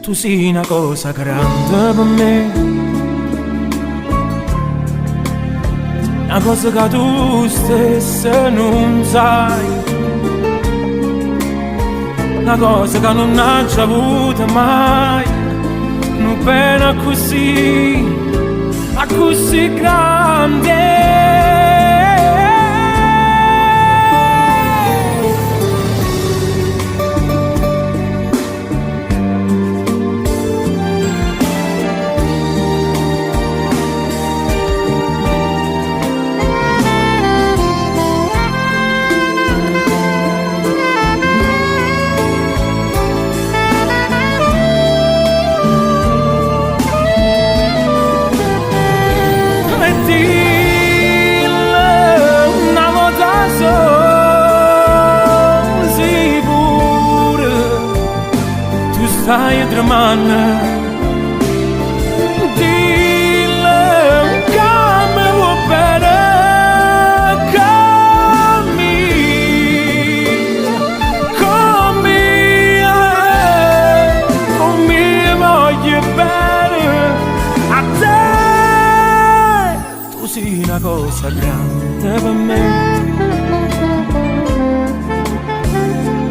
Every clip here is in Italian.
Tu sei una cosa grande per me, una cosa che tu stessa non sai, una cosa che non hai già avuto mai, una pena così, ma così grande. Stai tremando, dille che mi vuoi bene, con me voglio bene a te. Tu sei una cosa grande per me,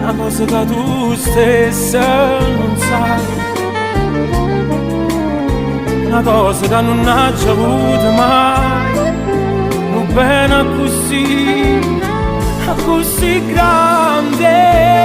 una cosa che tu stessa non sai, una cosa che non hai già avuto mai, una pena così, così grande.